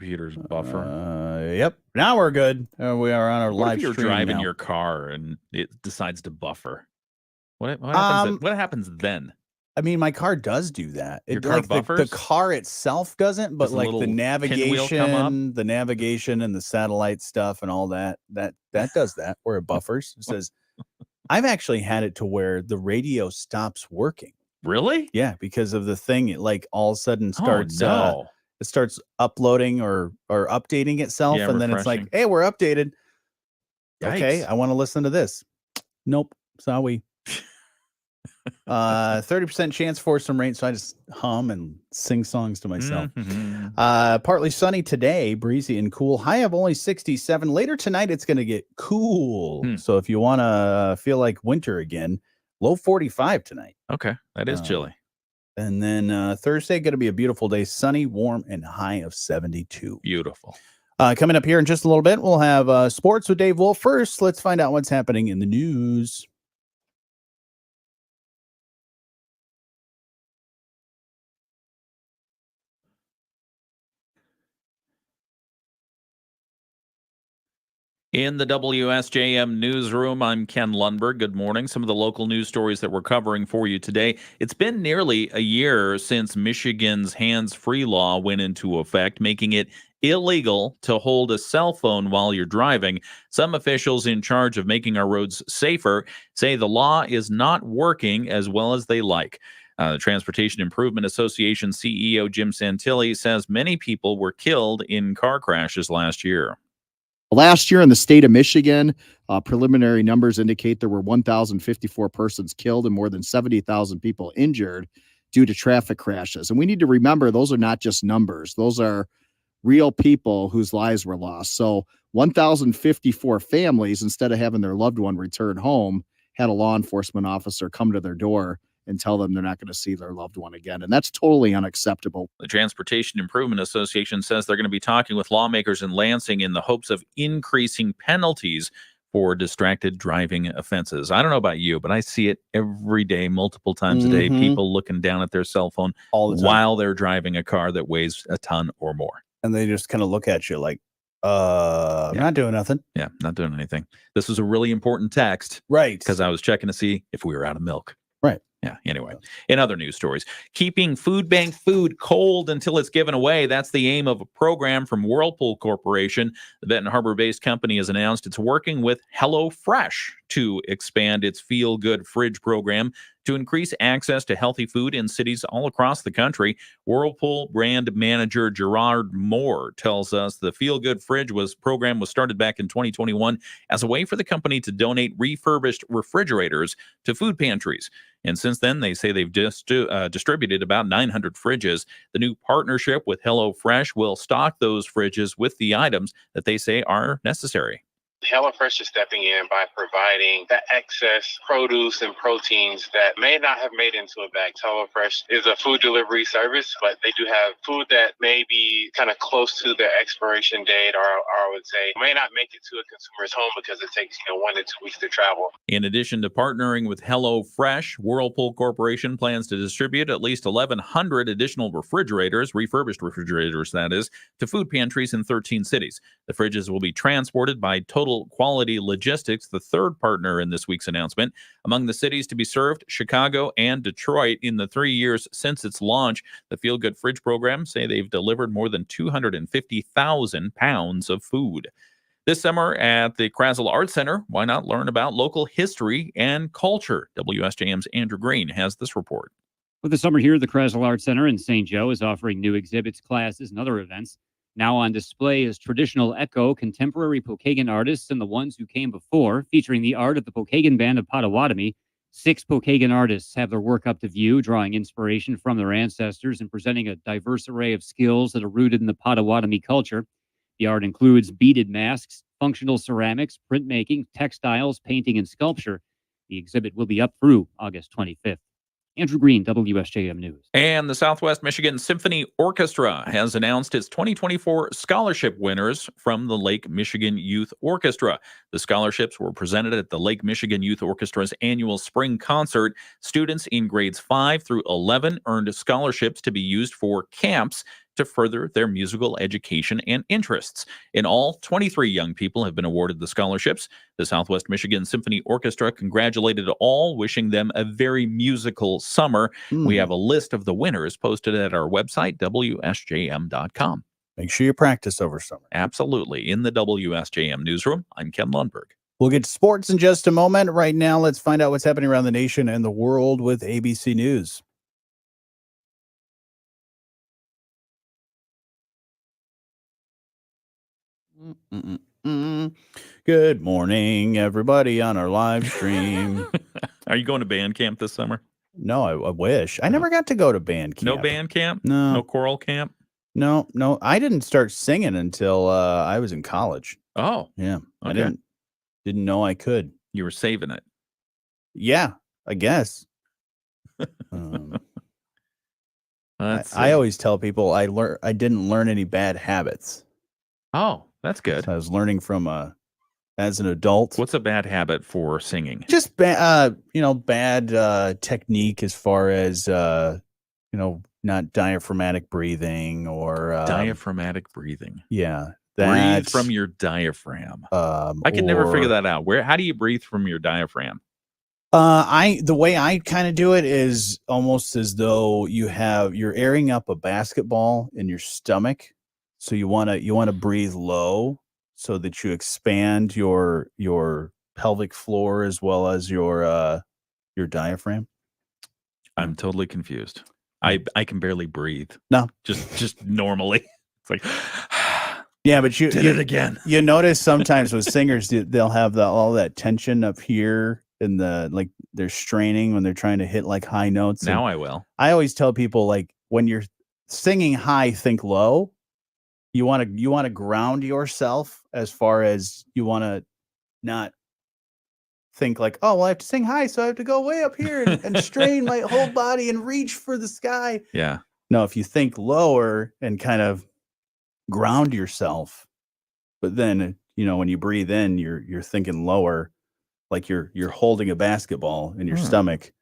computer's buffer. Yep. Now we're good. We are on our What live if you're stream driving now. your car and it decides to buffer? What happens? What happens then? I mean, my car does do that. Your car buffers? The car itself doesn't, but Does the like little the pinwheel come up? navigation and the satellite stuff and all that does that, where it buffers. It says, I've actually had it to where the radio stops working. Really? Yeah, because of the thing. It like all of a sudden starts. Oh, no. It starts uploading or updating itself, and then it's like, refreshing. hey, we're updated. Yikes. Okay, I want to listen to this. Nope, sorry. 30% chance for some rain, so I just hum and sing songs to myself. Partly sunny today, breezy and cool. High of only 67. Later tonight, it's going to get cool. So if you want to feel like winter again, low 45 tonight. Okay, that is chilly. And then Thursday, going to be a beautiful day, sunny, warm, and high of 72. Beautiful. Coming up here in just a little bit, we'll have sports with Dave Wolf. First, let's find out what's happening in the news. In the WSJM newsroom, I'm Ken Lundberg. Good morning. Some of the local news stories that we're covering for you today. It's been nearly a year since Michigan's hands-free law went into effect, making it illegal to hold a cell phone while you're driving. Some officials in charge of making our roads safer say the law is not working as well as they like. The Transportation Improvement Association CEO Jim Santilli says many people were killed in car crashes last year. Last year in the state of Michigan, preliminary numbers indicate there were 1,054 persons killed and more than 70,000 people injured due to traffic crashes. And we need to remember those are not just numbers. Those are real people whose lives were lost. So 1,054 families, instead of having their loved one return home, had a law enforcement officer come to their door and tell them they're not going to see their loved one again. And that's totally unacceptable. The Transportation Improvement Association says they're going to be talking with lawmakers in Lansing in the hopes of increasing penalties for distracted driving offenses. I don't know about you, but I see it every day, multiple times a day, people looking down at their cell phone all the time while they're driving a car that weighs a ton or more. And they just kind of look at you like, I'm not doing nothing. Yeah, not doing anything. This was a really important text. Right. Because I was checking to see if we were out of milk. Right. Yeah, anyway. In other news stories, keeping food bank food cold until it's given away. That's the aim of a program from Whirlpool Corporation. The Benton Harbor-based company has announced it's working with HelloFresh to expand its Feel Good Fridge program to increase access to healthy food in cities all across the country. Whirlpool brand manager Gerard Moore tells us the Feel Good Fridge program was started back in 2021 as a way for the company to donate refurbished refrigerators to food pantries. And since then, they say they've just distributed about 900 fridges. The new partnership with HelloFresh will stock those fridges with the items that they say are necessary. HelloFresh is stepping in by providing that excess produce and proteins that may not have made into a bag. HelloFresh is a food delivery service, but they do have food that may be kind of close to their expiration date, or I would say may not make it to a consumer's home because it takes 1 to 2 weeks to travel. In addition to partnering with HelloFresh, Whirlpool Corporation plans to distribute at least 1,100 additional refrigerators, refurbished refrigerators that is, to food pantries in 13 cities. The fridges will be transported by Total Quality Logistics, the third partner in this week's announcement. Among the cities to be served, Chicago and Detroit. In the 3 years since its launch, the Feel Good Fridge program say they've delivered more than 250,000 pounds of food. This summer at the Krasl Art Center, why not learn about local history and culture? WSJM's Andrew Green has this report. For the summer here, the Krasl Art Center in St. Joe is offering new exhibits, classes, and other events. Now on display is traditional echo, contemporary Pokagon artists, and the ones who came before, featuring the art of the Pokagon Band of Potawatomi. 6 Pokagon artists have their work up to view, drawing inspiration from their ancestors and presenting a diverse array of skills that are rooted in the Potawatomi culture. The art includes beaded masks, functional ceramics, printmaking, textiles, painting, and sculpture. The exhibit will be up through August 25th. Andrew Green, WSJM News. And the Southwest Michigan Symphony Orchestra has announced its 2024 scholarship winners from the Lake Michigan Youth Orchestra. The scholarships were presented at the Lake Michigan Youth Orchestra's annual spring concert. Students in grades 5 through 11 earned scholarships to be used for camps to further their musical education and interests. In all, 23 young people have been awarded the scholarships. The Southwest Michigan Symphony Orchestra congratulated all, wishing them a very musical summer. We have a list of the winners posted at our website, WSJM.com. Make sure you practice over summer. Absolutely. In the WSJM newsroom, I'm Ken Lundberg. We'll get to sports in just a moment. Right now, let's find out what's happening around the nation and the world with ABC News. Good morning, everybody on our live stream. Are you going to band camp this summer? No, I wish. I never got to go to band camp. No band camp? No. No choral camp? No. I didn't start singing until I was in college. Oh. Yeah. Okay. I didn't know I could. You were saving it. Yeah, I guess. I always tell people I didn't learn any bad habits. Oh, that's good. So I was learning from as an adult. What's a bad habit for singing? Just bad technique as far as not diaphragmatic breathing or diaphragmatic breathing. Yeah. Breathe from your diaphragm. I can never figure that out. How do you breathe from your diaphragm? The way I kind of do it is almost as though you're airing up a basketball in your stomach. So you want to breathe low so that you expand your pelvic floor as well as your diaphragm. I'm totally confused. I can barely breathe. No, just normally. It's like yeah, but you did it again. You notice sometimes with singers they'll have all that tension up here in they're straining when they're trying to hit like high notes. Now I will. I always tell people like when you're singing high, think low. You want to ground yourself as far as you want to not think like, oh, well, I have to sing high, so I have to go way up here and strain my whole body and reach for the sky. Yeah. No, if you think lower and kind of ground yourself, but then when you breathe in, you're thinking lower, like you're holding a basketball in your stomach.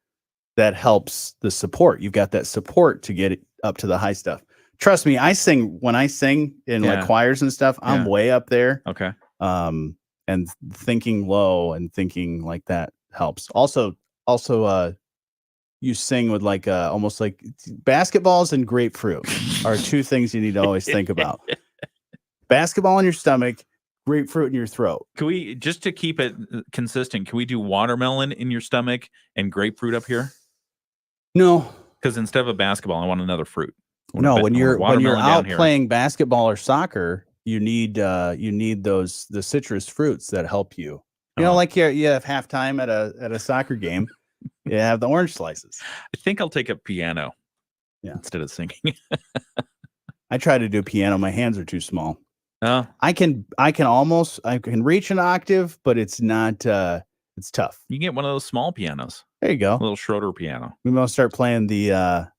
That helps the support. You've got that support to get it up to the high stuff. Trust me, when I sing in like choirs and stuff, I'm way up there. Okay. And thinking low and thinking like that helps. Also, you sing with like almost like basketballs and grapefruit are two things you need to always think about. Basketball in your stomach, grapefruit in your throat. Can we, just to keep it consistent, can we do watermelon in your stomach and grapefruit up here? No, because instead of a basketball, I want another fruit. No, when you're out playing basketball or soccer, you need the citrus fruits that help you. You know, like you have halftime at a soccer game, you have the orange slices. I think I'll take up piano instead of singing. I try to do piano. My hands are too small. Oh. I can reach an octave, but it's not it's tough. You can get one of those small pianos. There you go. A little Schroeder piano. We must start playing the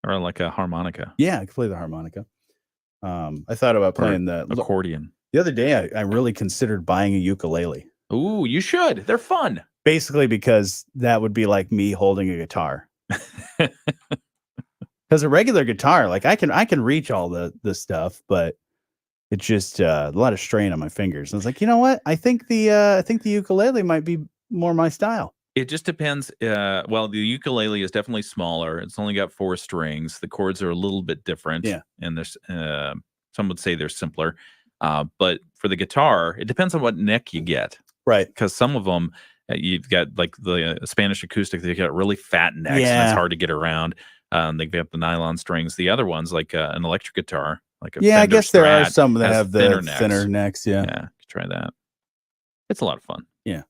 or like a harmonica. Yeah, I can play the harmonica. I thought about playing the accordion. The other day I really considered buying a ukulele. Ooh, you should. They're fun. Basically because that would be like me holding a guitar. Because a regular guitar, like I can reach all the stuff, but it's just a lot of strain on my fingers. And I was like, you know what? I think the ukulele might be more my style. It just depends. Well, the ukulele is definitely smaller. It's only got 4 strings. The chords are a little bit different. Yeah. And there's some would say they're simpler. But for the guitar, it depends on what neck you get. Right. Because some of them, you've got like the Spanish acoustic, they've got really fat necks and it's hard to get around. They've got the nylon strings. The other ones, like an electric guitar, like a Fender I guess there are some that have the thinner necks. Yeah. Yeah. Try that. It's a lot of fun. Yeah.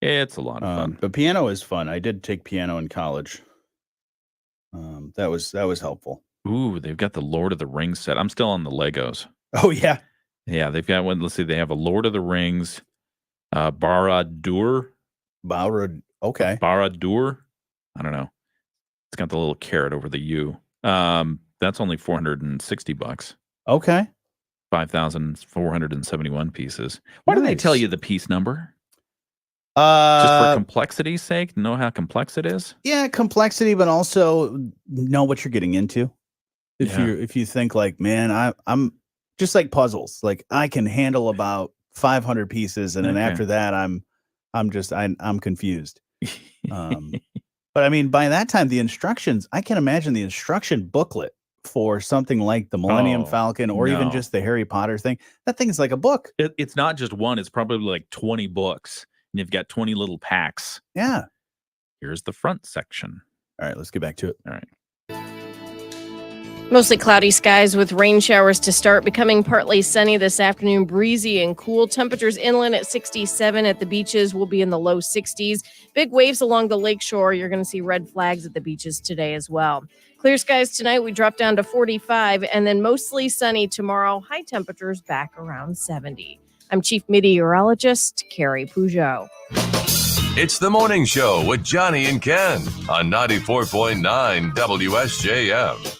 It's a lot of fun. But piano is fun. I did take piano in college. That was helpful. Ooh, they've got the Lord of the Rings set. I'm still on the Legos. Oh yeah. Yeah, they've got one. Let's see, they have a Lord of the Rings, Barad-dûr. Okay. Barad-dûr. I don't know. It's got the little carrot over the U. That's only $460. Okay. 5,471 pieces. Why do they tell you the piece number? Just for complexity's sake, know how complex it is? Yeah, complexity, but also know what you're getting into. If you think like, man, I'm just like puzzles. Like I can handle about 500 pieces, and then after that, I'm confused. But I mean, by that time, the instructions, I can imagine the instruction booklet for something like the Millennium Falcon or even just the Harry Potter thing. That thing is like a book. It's not just one. It's probably like 20 books. And you've got 20 little packs. Yeah. Here's the front section. All right, let's get back to it. All right. Mostly cloudy skies with rain showers to start, becoming partly sunny this afternoon, breezy and cool. Temperatures inland at 67, at the beaches will be in the low 60s. Big waves along the lakeshore. You're going to see red flags at the beaches today as well. Clear skies tonight, we drop down to 45, and then mostly sunny tomorrow. High temperatures back around 70. I'm Chief Meteorologist Carrie Peugeot. It's the morning show with Jonny and Ken on 94.9 WSJM.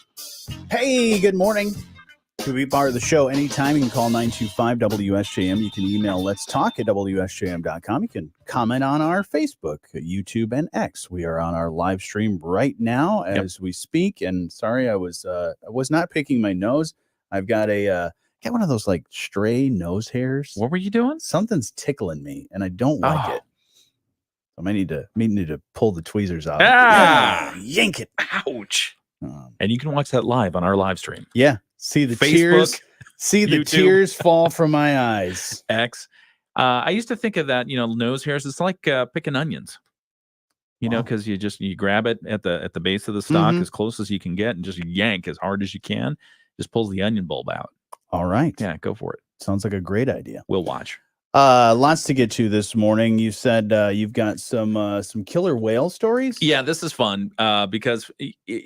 Hey, good morning. To be part of the show anytime, you can call 925-WSJM. You can email let's talk at WSJM.com. You can comment on our Facebook, YouTube, and X. We are on our live stream right now as we speak. And sorry, I was not picking my nose. I've got got one of those like stray nose hairs. What were you doing? Something's tickling me, and I don't like it. I might need to pull the tweezers out. Yank it. Ouch. And you can watch that live on our live stream. Yeah. See the Facebook, the tears fall from my eyes. X. I used to think of that, nose hairs. It's like picking onions, because you grab it at the base of the stalk as close as you can get and just yank as hard as you can. Just pulls the onion bulb out. All right. Yeah, go for it. Sounds like a great idea. We'll watch. Lots to get to this morning. You said you've got some killer whale stories. Yeah, this is fun because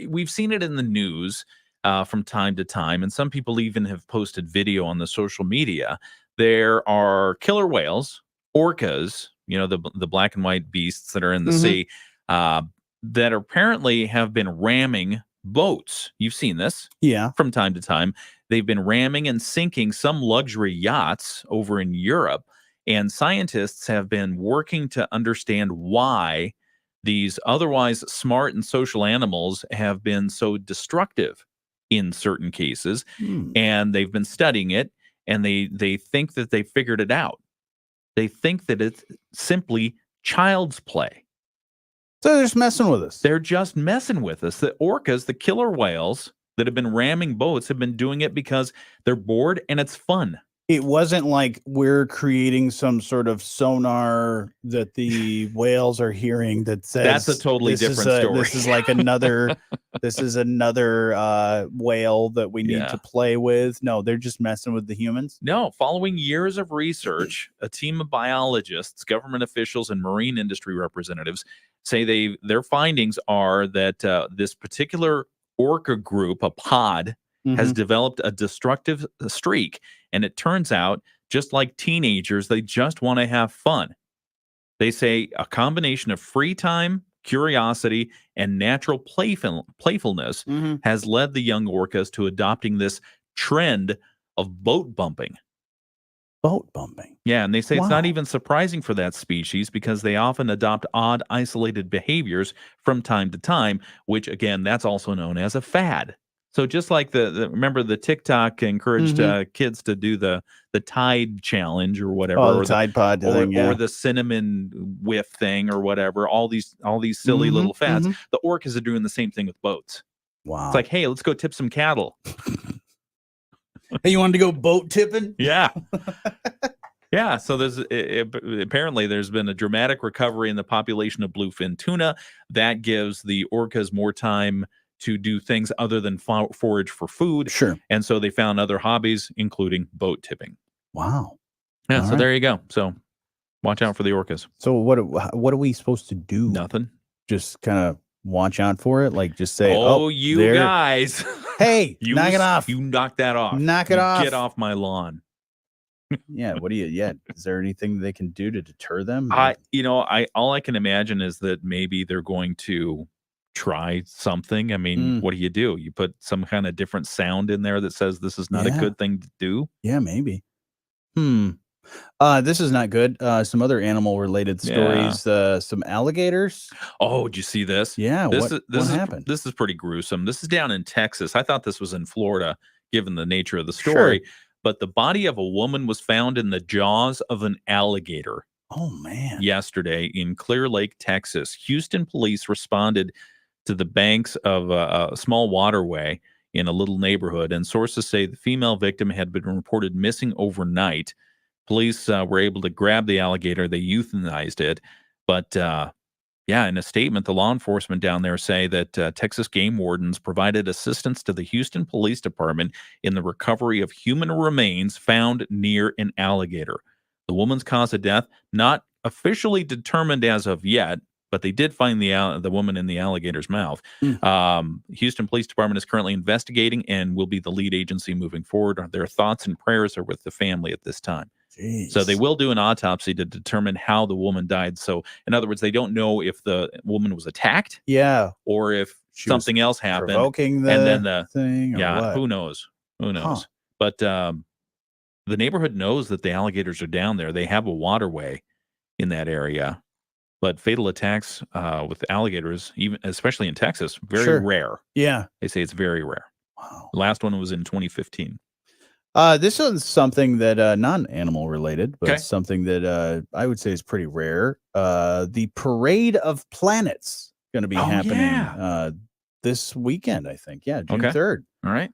we've seen it in the news from time to time, and some people even have posted video on the social media. There are killer whales, orcas, the black and white beasts that are in the sea, that apparently have been ramming boats. You've seen this, from time to time. They've been ramming and sinking some luxury yachts over in Europe. And scientists have been working to understand why these otherwise smart and social animals have been so destructive in certain cases. And they've been studying it, and they think that they figured it out. They think that it's simply child's play. So they're just messing with us. They're just messing with us. The orcas, the killer whales that have been ramming boats, have been doing it because they're bored and it's fun. It wasn't like we're creating some sort of sonar that the whales are hearing that says that's a totally different story. This is like another whale that we need to play with. No, they're just messing with the humans. No, following years of research, a team of biologists, government officials, and marine industry representatives say their findings are that this particular orca group, a pod, has developed a destructive streak. And it turns out, just like teenagers, they just want to have fun. They say a combination of free time, curiosity, and natural playfulness has led the young orcas to adopting this trend of boat bumping. Boat bumping? Yeah, and they say it's not even surprising for that species because they often adopt odd, isolated behaviors from time to time, which, again, that's also known as a fad. So just like remember the TikTok encouraged kids to do the Tide challenge or whatever, or the Tide Pod thing, or the cinnamon whiff thing or whatever. All these silly little fads. The orcas are doing the same thing with boats. Wow! It's like, hey, let's go tip some cattle. Hey, you wanted to go boat tipping? Yeah. Yeah, so apparently there's been a dramatic recovery in the population of bluefin tuna. That gives the orcas more time to do things other than forage for food. Sure. And so they found other hobbies, including boat tipping. Wow. Yeah, so there you go. So watch out for the orcas. So what are we supposed to do? Nothing. Just kind of watch out for it? Like just say, you guys. Hey, knock it off. You knock that off. Knock it off. Get off my lawn. Yeah, is there anything they can do to deter them? All I can imagine is that maybe they're going to try something. I mean, what do? You put some kind of different sound in there that says this is not a good thing to do? Yeah, maybe. This is not good. Some other animal related stories. Some alligators. Oh, did you see this? Yeah. What happened? This is pretty gruesome. This is down in Texas. I thought this was in Florida, given the nature of the story. Sure. But the body of a woman was found in the jaws of an alligator Oh man. yesterday in Clear Lake, Texas. Houston police responded to the banks of a small waterway in a little neighborhood, and sources say the female victim had been reported missing overnight. Police were able to grab the alligator. They euthanized it. But yeah, in a statement, the law enforcement down there say that Texas game wardens provided assistance to the Houston Police Department in the recovery of human remains found near an alligator. The woman's cause of death, not officially determined as of yet, but they did find the woman in the alligator's mouth. Houston Police Department is currently investigating and will be the lead agency moving forward. Their thoughts and prayers are with the family at this time. Jeez. So they will do an autopsy to determine how the woman died. So, in other words, they don't know if the woman was attacked, or if something else happened, provoking the and then the thing. Or yeah, what? who knows? Who knows? Huh. But the neighborhood knows that the alligators are down there. They have a waterway in that area, but fatal attacks with alligators, even especially in Texas, very rare. Yeah, they say it's very rare. Wow. The last one was in 2015. This is something that non-animal related, but Okay. something that I would say is pretty rare. The Parade of Planets going to be happening this weekend, I think. Yeah, June 3rd. All right.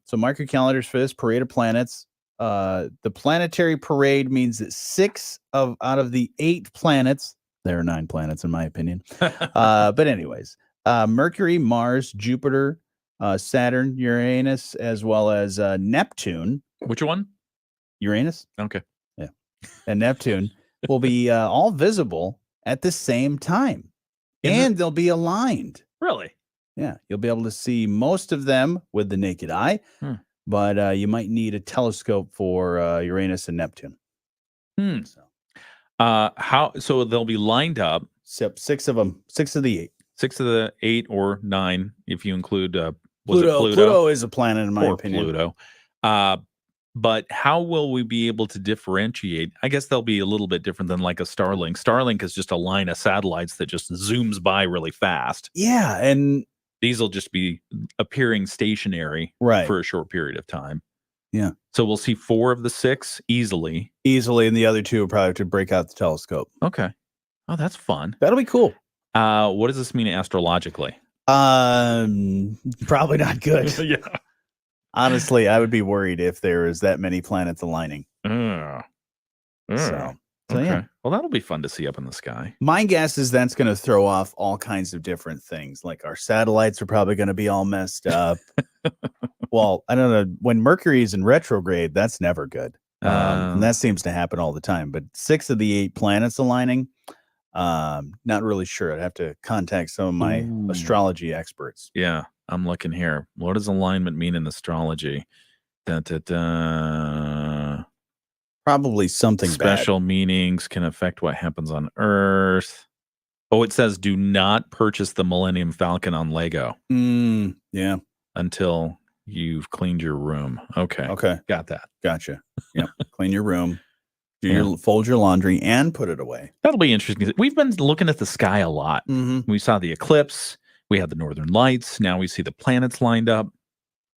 So mark your calendars for this Parade of Planets. The planetary parade means that 6 out of the 8 planets, there are 9 planets in my opinion. But anyways, Mercury, Mars, Jupiter, Saturn, Uranus, as well as Neptune. Which one? Uranus. Okay. Yeah. And Neptune will be all visible at the same time. And they'll be aligned. Really? Yeah. You'll be able to see most of them with the naked eye, but you might need a telescope for Uranus and Neptune. So they'll be lined up. 6 of them. 6 of the 8. 6 of the 8 or 9, if you include Pluto. Pluto? Pluto is a planet, in my Poor opinion. Pluto. But how will we be able to differentiate? I guess they'll be a little bit different than like a Starlink. Starlink is just a line of satellites that just zooms by really fast. Yeah, and these will just be appearing stationary for a short period of time. Yeah. So we'll see 4 of the 6 easily. And the other 2 will probably have to break out the telescope. Okay. Oh, that's fun. That'll be cool. What does this mean astrologically? Probably not good. Yeah. Honestly, I would be worried if there is that many planets aligning. So yeah. Well, that'll be fun to see up in the sky. My guess is that's going to throw off all kinds of different things. Like our satellites are probably going to be all messed up. Well, I don't know. When Mercury is in retrograde, that's never good. And that seems to happen all the time. But 6 of the 8 planets aligning, not really sure. I'd have to contact some of my astrology experts. Yeah, I'm looking here. What does alignment mean in astrology? Probably something special bad. meanings can affect what happens on Earth. Oh, it says do not purchase the Millennium Falcon on Lego. Yeah. Until you've cleaned your room. Okay. Got that. Gotcha. Yep. Clean your room. Fold your laundry and put it away. That'll be interesting. We've been looking at the sky a lot. We saw the eclipse. We had the northern lights. Now we see the planets lined up.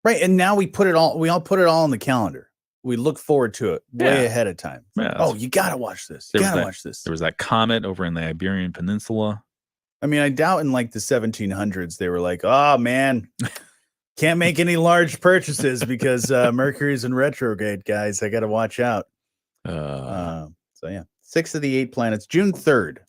Right. And now we all put it all on the calendar. We look forward to it way ahead of time. Yeah, you got to watch this. You got to watch this. There was that comet over in the Iberian Peninsula. I mean, I doubt in like the 1700s, they were like, oh man, can't make any large purchases because Mercury's in retrograde, guys. I got to watch out. So yeah, 6 of the 8 planets, June 3rd.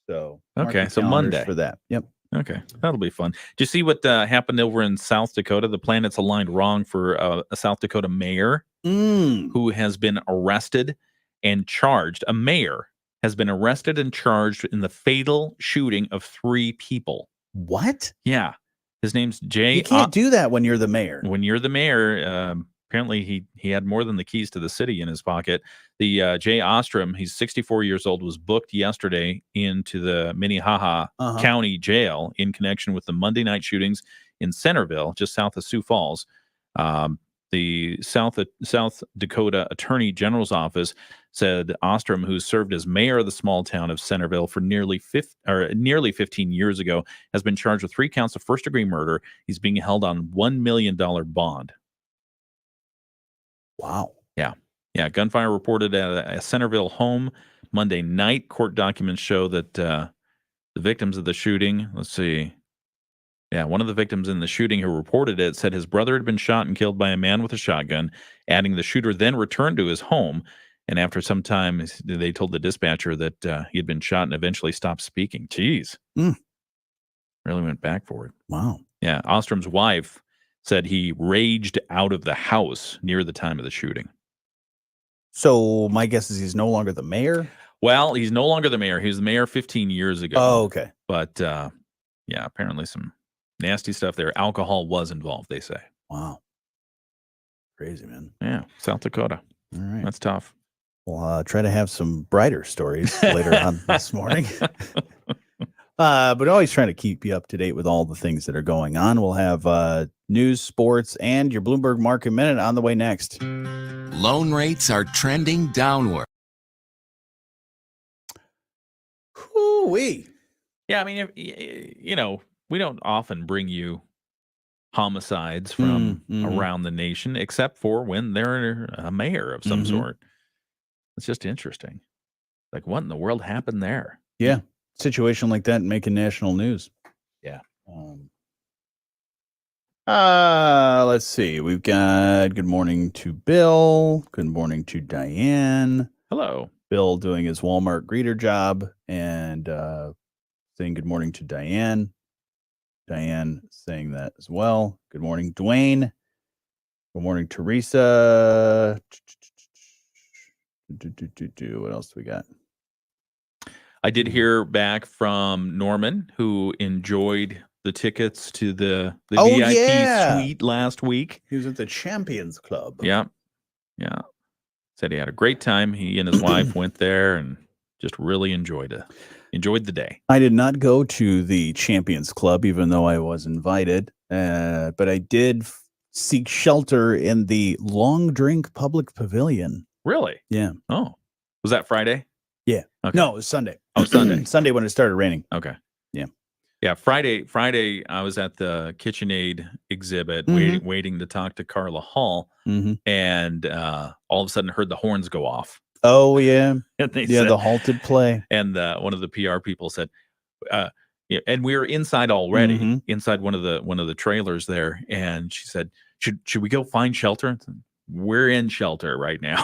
So so Monday for that. Yep. Okay, that'll be fun. Do you see what happened over in South Dakota? The planets aligned wrong for a South Dakota mayor who has been arrested and charged. A mayor has been arrested and charged in the fatal shooting of 3 people. What? Yeah, his name's Jay. You can't do that when you're the mayor. When you're the mayor, apparently he had more than the keys to the city in his pocket. The Jay Ostrom, he's 64 years old, was booked yesterday into the Minnehaha County Jail in connection with the Monday night shootings in Centerville, just south of Sioux Falls. The South Dakota Attorney General's office said Ostrom, who served as mayor of the small town of Centerville for nearly 15 years ago, has been charged with 3 counts of first-degree murder. He's being held on $1 million bond. Wow. Yeah. Gunfire reported at a Centerville home Monday night. Court documents show that the victims of the shooting, let's see. Yeah, one of the victims in the shooting who reported it said his brother had been shot and killed by a man with a shotgun, adding the shooter then returned to his home. And after some time, they told the dispatcher that he had been shot and eventually stopped speaking. Jeez. Really went back for it. Wow. Yeah, Ostrom's wife said he raged out of the house near the time of the shooting. So my guess is he's no longer the mayor? Well, he's no longer the mayor. He was the mayor 15 years ago. Oh, okay. But, yeah, apparently some nasty stuff there. Alcohol was involved, they say. Wow. Crazy, man. Yeah, South Dakota. All right. That's tough. We'll try to have some brighter stories later on this morning. But always trying to keep you up to date with all the things that are going on. We'll have news, sports, and your Bloomberg Market Minute on the way next. Loan rates are trending downward. Hoo-wee. Yeah, I mean, we don't often bring you homicides from around the nation, except for when they're a mayor of some sort. It's just interesting. Like, what in the world happened there? Yeah. Situation like that making national news. Yeah. Let's see. We've got good morning to Bill. Good morning to Diane. Hello. Bill doing his Walmart greeter job and saying good morning to Diane. Diane saying that as well. Good morning, Dwayne. Good morning, Teresa. What else do we got? I did hear back from Norman, who enjoyed the tickets to the VIP suite last week. He was at the Champions Club. Yeah. Said he had a great time. He and his wife went there and just really enjoyed the day. I did not go to the Champions Club, even though I was invited. But I did seek shelter in the Long Drink Public Pavilion. Really? Yeah. Oh, was that Friday? Yeah. Okay. No, it was Sunday. Oh, Sunday. Sunday when it started raining. Okay. Yeah. Yeah. Friday, I was at the KitchenAid exhibit waiting to talk to Carla Hall. And all of a sudden heard the horns go off. Oh, yeah. And they said, the halted play. And one of the PR people said, and we were inside already, inside one of the trailers there. And she said, should we go find shelter? We're in shelter right now.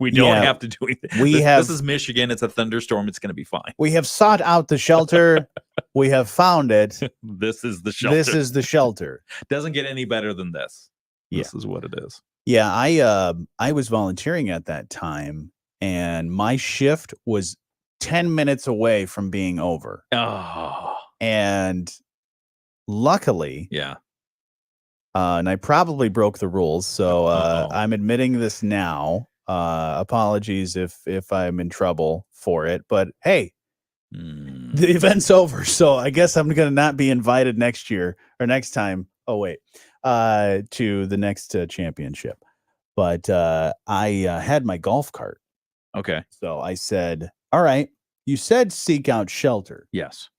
We don't have to do anything. This is Michigan. It's a thunderstorm. It's going to be fine. We have sought out the shelter. We have found it. This is the shelter. This is the shelter. Doesn't get any better than this. Yeah. This is what it is. Yeah, I was volunteering at that time, and my shift was 10 minutes away from being over. Oh. And luckily, and I probably broke the rules, so I'm admitting this now. Apologies if I'm in trouble for it, but hey, the event's over, so I guess I'm gonna not be invited next year or next time. Oh wait, to the next championship. But I had my golf cart. Okay. So I said, all right, you said seek out shelter. Yes.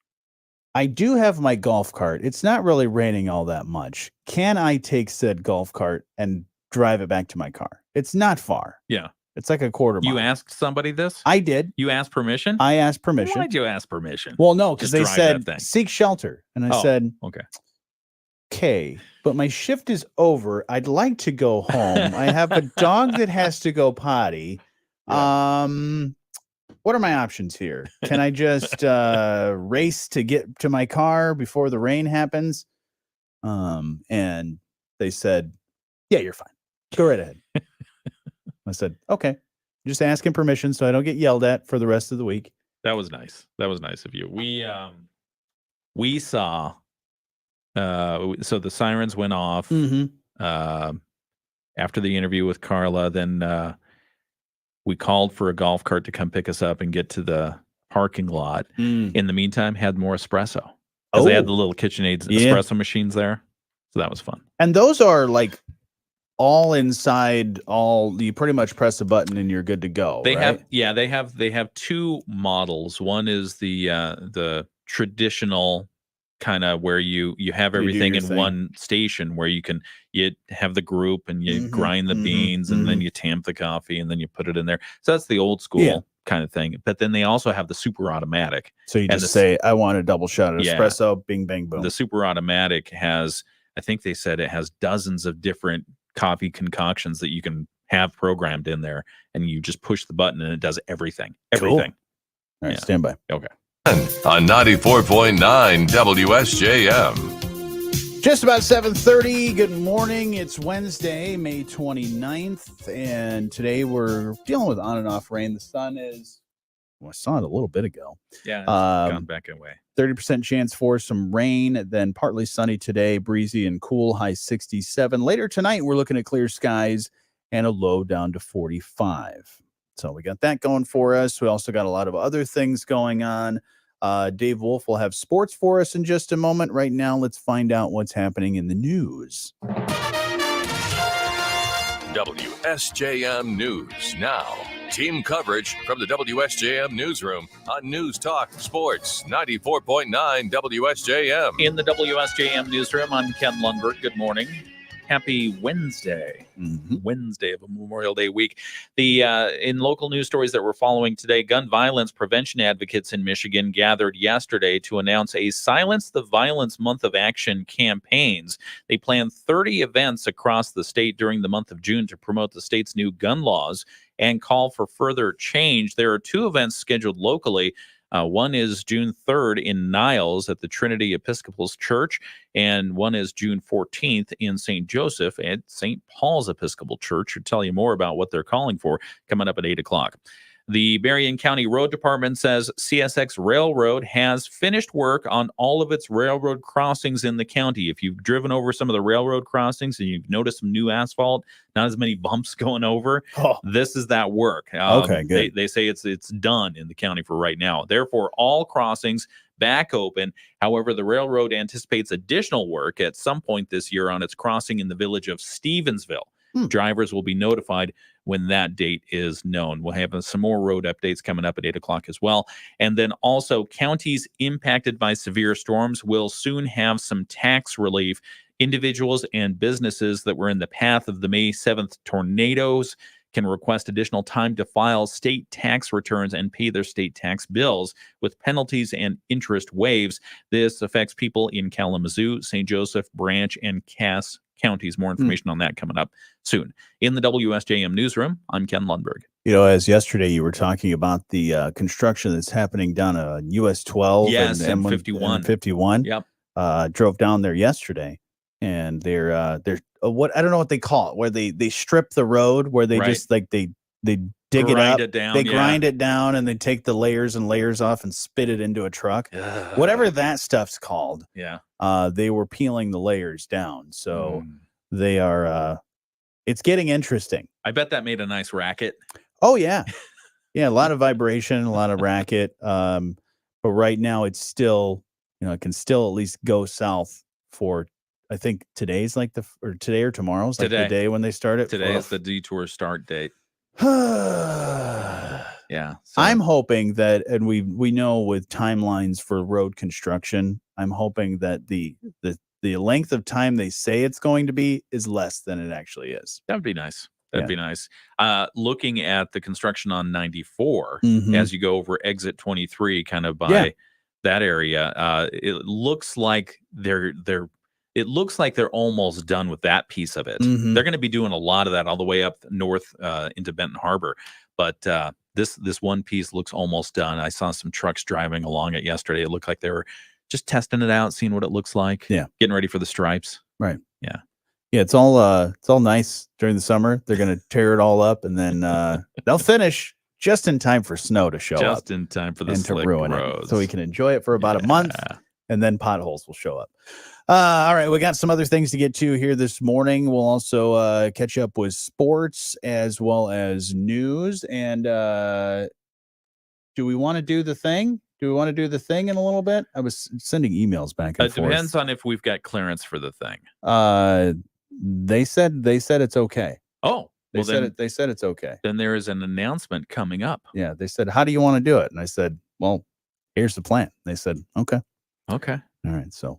I do have my golf cart. It's not really raining all that much. Can I take said golf cart and drive it back to my car? It's not far. Yeah. It's like a quarter mile. You asked somebody this? I did. You asked permission? I asked permission. Why'd you ask permission? Well, no, because they Just drive said that thing. seek shelter. And I said, okay, but my shift is over. I'd like to go home. I have a dog that has to go potty. What are my options here? Can I just race to get to my car before the rain happens? And they said, yeah, you're fine. Go right ahead. I said, okay. Just asking permission so I don't get yelled at for the rest of the week. That was nice. That was nice of you. We saw so the sirens went off after the interview with Carla. Then we called for a golf cart to come pick us up and get to the parking lot. In the meantime, had more espresso because they had the little KitchenAid espresso machines there. So that was fun. And those are like all inside. You pretty much press a button and you're good to go. They right? have two models. One is the traditional kind of where you have You do everything your in thing. one station where you have the group and you grind the beans and then you tamp the coffee and then you put it in there. So that's the old school kind of thing. But then they also have the super automatic. So you just say, I want a double shot of Yeah. espresso, bing, bang, boom. The super automatic has, I think they said it has dozens of different coffee concoctions that you can have programmed in there, and you just push the button and it does everything. Everything. All right, stand by. Okay. On 94.9 WSJM. Just about 7:30. Good morning. It's Wednesday, May 29th, and today we're dealing with on and off rain. The sun is, I saw it a little bit ago. Yeah, it's gone back away. 30% chance for some rain, then partly sunny today, breezy and cool, high 67. Later tonight, we're looking at clear skies and a low down to 45. So we got that going for us. We also got a lot of other things going on. Dave Wolf will have sports for us in just a moment. Right now, let's find out what's happening in the news. WSJM News now. Team coverage from the WSJM newsroom on News Talk Sports 94.9 WSJM. In the WSJM newsroom, I'm Ken Lundberg. Good morning. Happy Wednesday. Wednesday of a Memorial Day week. In local news stories that we're following today, gun violence prevention advocates in Michigan gathered yesterday to announce a Silence the Violence Month of Action campaigns. They plan 30 events across the state during the month of June to promote the state's new gun laws and call for further change. There are 2 events scheduled locally. One is June 3rd in Niles at the Trinity Episcopal Church, and one is June 14th in St. Joseph at St. Paul's Episcopal Church. We'll tell you more about what they're calling for coming up at 8 o'clock. The Berrien County Road Department says CSX Railroad has finished work on all of its railroad crossings in the county. If you've driven over some of the railroad crossings and you've noticed some new asphalt, not as many bumps going over, this is that work. Okay, good. They say it's done in the county for right now. Therefore, all crossings back open. However, the railroad anticipates additional work at some point this year on its crossing in the village of Stevensville. Drivers will be notified when that date is known. We'll have some more road updates coming up at 8 o'clock as well. And then also, counties impacted by severe storms will soon have some tax relief. Individuals and businesses that were in the path of the May 7th tornadoes can request additional time to file state tax returns and pay their state tax bills with penalties and interest waives. This affects people in Kalamazoo, St. Joseph, Branch, and Cass counties. More information on that coming up soon. In the WSJM newsroom, I'm Ken Lundberg. You know, as yesterday you were talking about the construction that's happening down on US 12 and 51. 51. Yep. Drove down there yesterday, and they're what, I don't know what they call it, where they strip the road, where they just like they dig it up, they grind it down, and they take the layers and layers off and spit it into a truck. Whatever that stuff's called. Yeah. They were peeling the layers down, so they are. It's getting interesting. I bet that made a nice racket. Oh yeah, yeah, a lot of vibration, a lot of racket. But right now it's still, it can still at least go south for. I think today's like today or tomorrow's like the day when they start it. Today is the detour start date. Yeah. So. I'm hoping that, and we know with timelines for road construction, I'm hoping that the length of time they say it's going to be is less than it actually is. That'd be nice. That'd be nice. Looking at the construction on 94 as you go over exit 23, kind of by that area, it looks like they're almost done with that piece of it. They're going to be doing a lot of that all the way up north into Benton Harbor. But this one piece looks almost done. I saw some trucks driving along it yesterday. It looked like they were just testing it out, seeing what it looks like. Yeah. Getting ready for the stripes. Right. Yeah. Yeah, it's all nice during the summer. They're going to tear it all up, and then they'll finish just in time for snow to show up. Just in time for the and slick to ruin roads. it. So we can enjoy it for about a month, and then potholes will show up. All right, we got some other things to get to here this morning. We'll also catch up with sports as well as news. And do we want to do the thing? Do we want to do the thing in a little bit? I was sending emails back and forth. It depends on if we've got clearance for the thing. They said it's okay. Oh, They well said then, they said it's okay. then there is an announcement coming up. Yeah, they said, "How do you want to do it?" And I said, "Well, here's the plan." They said, "Okay." Okay. All right. So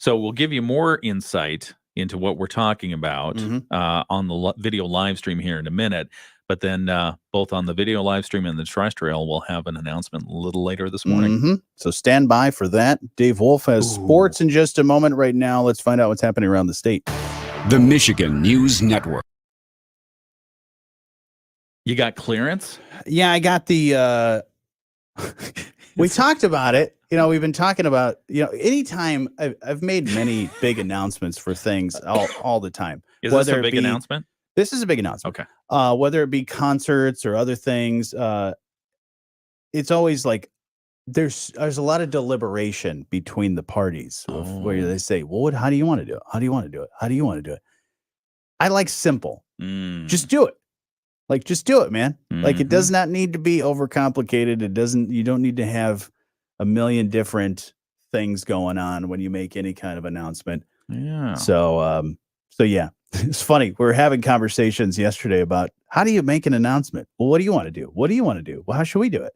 we'll give you more insight into what we're talking about on the video live stream here in a minute. But then both on the video live stream and the terrestrial, we'll have an announcement a little later this morning. So stand by for that. Dave Wolf has sports in just a moment. Right now, let's find out what's happening around the state. The Michigan News Network. You got clearance? Yeah, I got the we talked about it. We've been talking about, anytime I've made many big announcements for things all the time. Is this a big announcement? This is a big announcement. Okay. Whether it be concerts or other things, it's always like there's a lot of deliberation between the parties where they say, well, how do you want to do it? How do you want to do it? How do you want to do it? I like simple. Just do it. Like, just do it, man. Like, it does not need to be overcomplicated. You don't need to have a million different things going on when you make any kind of announcement. Yeah. So yeah, it's funny. We were having conversations yesterday about how do you make an announcement? Well, what do you want to do? What do you want to do? Well, how should we do it?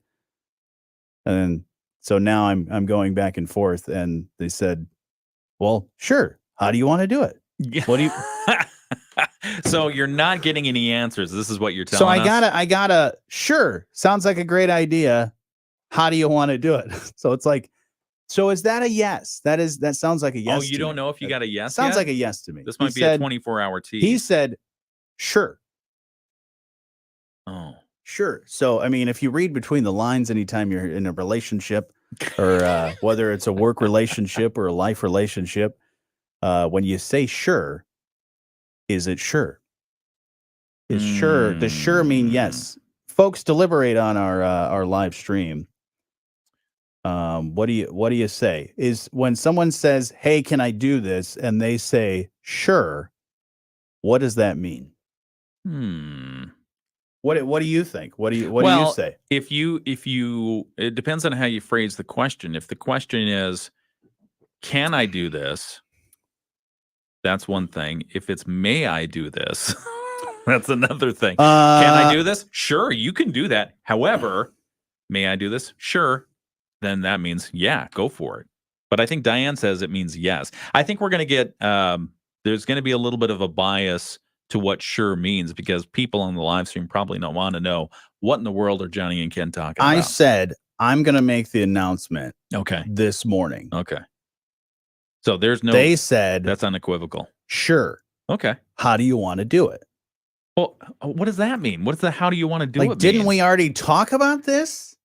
And so now I'm going back and forth, and they said, well, sure. How do you want to do it? Yeah. What do you? So you're not getting any answers. This is what you're telling us. So I gotta, sure. Sounds like a great idea. How do you want to do it? So it's like, so is that a yes? That sounds like a yes. Oh, you don't know if you got a yes? Sounds yet? like a yes to me. This might be a 24-hour tease. He said, sure. Oh. Sure. So, I mean, if you read between the lines anytime you're in a relationship or whether it's a work relationship or a life relationship, when you say sure, is it sure? Is sure, does sure mean yes? Folks, deliberate on our live stream. What do you say? Is when someone says, "Hey, can I do this?" and they say, "Sure," what does that mean? What do you think? What do you say? If you it depends on how you phrase the question. If the question is, "Can I do this?" That's one thing. If it's, "May I do this?" That's another thing. Can I do this? Sure, you can do that. However, may I do this? Sure. Then that means, yeah, go for it. But I think Diane says it means yes. I think we're going to get, there's going to be a little bit of a bias to what sure means because people on the live stream probably don't want to know what in the world are Jonny and Ken talking about. I said, I'm going to make the announcement this morning. Okay. So there's no, they said, that's unequivocal. Sure. Okay. How do you want to do it? Well, what does that mean? What's the, how do you want to do it? Didn't we already talk about this?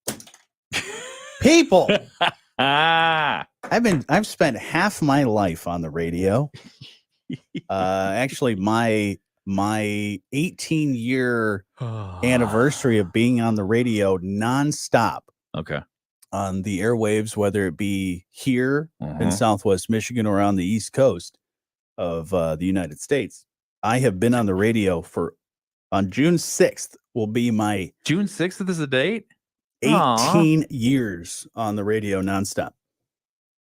People. I've spent half my life on the radio. Actually, my 18-year anniversary of being on the radio nonstop. Okay. On the airwaves, whether it be here in Southwest Michigan or on the East Coast of the United States. I have been on the radio on June 6th will be my June 6th is the date? 18 years on the radio nonstop.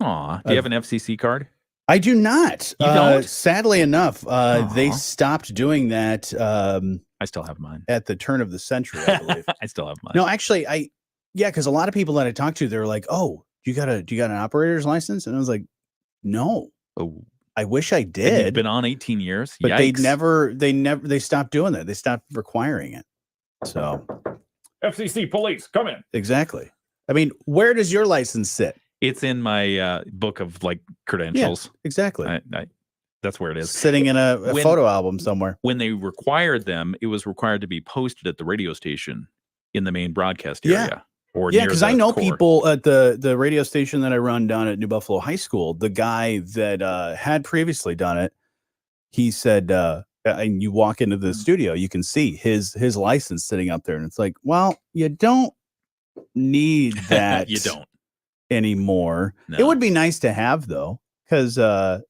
Aw. Do you have an FCC card? I do not. You don't? Sadly enough, they stopped doing that. I still have mine. At the turn of the century, I believe. I still have mine. No, actually, because a lot of people that I talked to, they were like, "Oh, do you got an operator's license?" And I was like, "No." Oh. I wish I did. And you've been on 18 years. But Yikes. they stopped doing that. They stopped requiring it. So FCC police, come in. Exactly. I mean, where does your license sit? It's in my book of credentials. Yeah, exactly. That's where it is. Sitting in a photo album somewhere. When they required them, it was required to be posted at the radio station in the main broadcast area. Yeah, because I know people at the radio station that I run down at New Buffalo High School. The guy that had previously done it, he said, and you walk into the studio, you can see his license sitting up there, and it's like, well, you don't need that. You don't anymore. No. It would be nice to have though, because I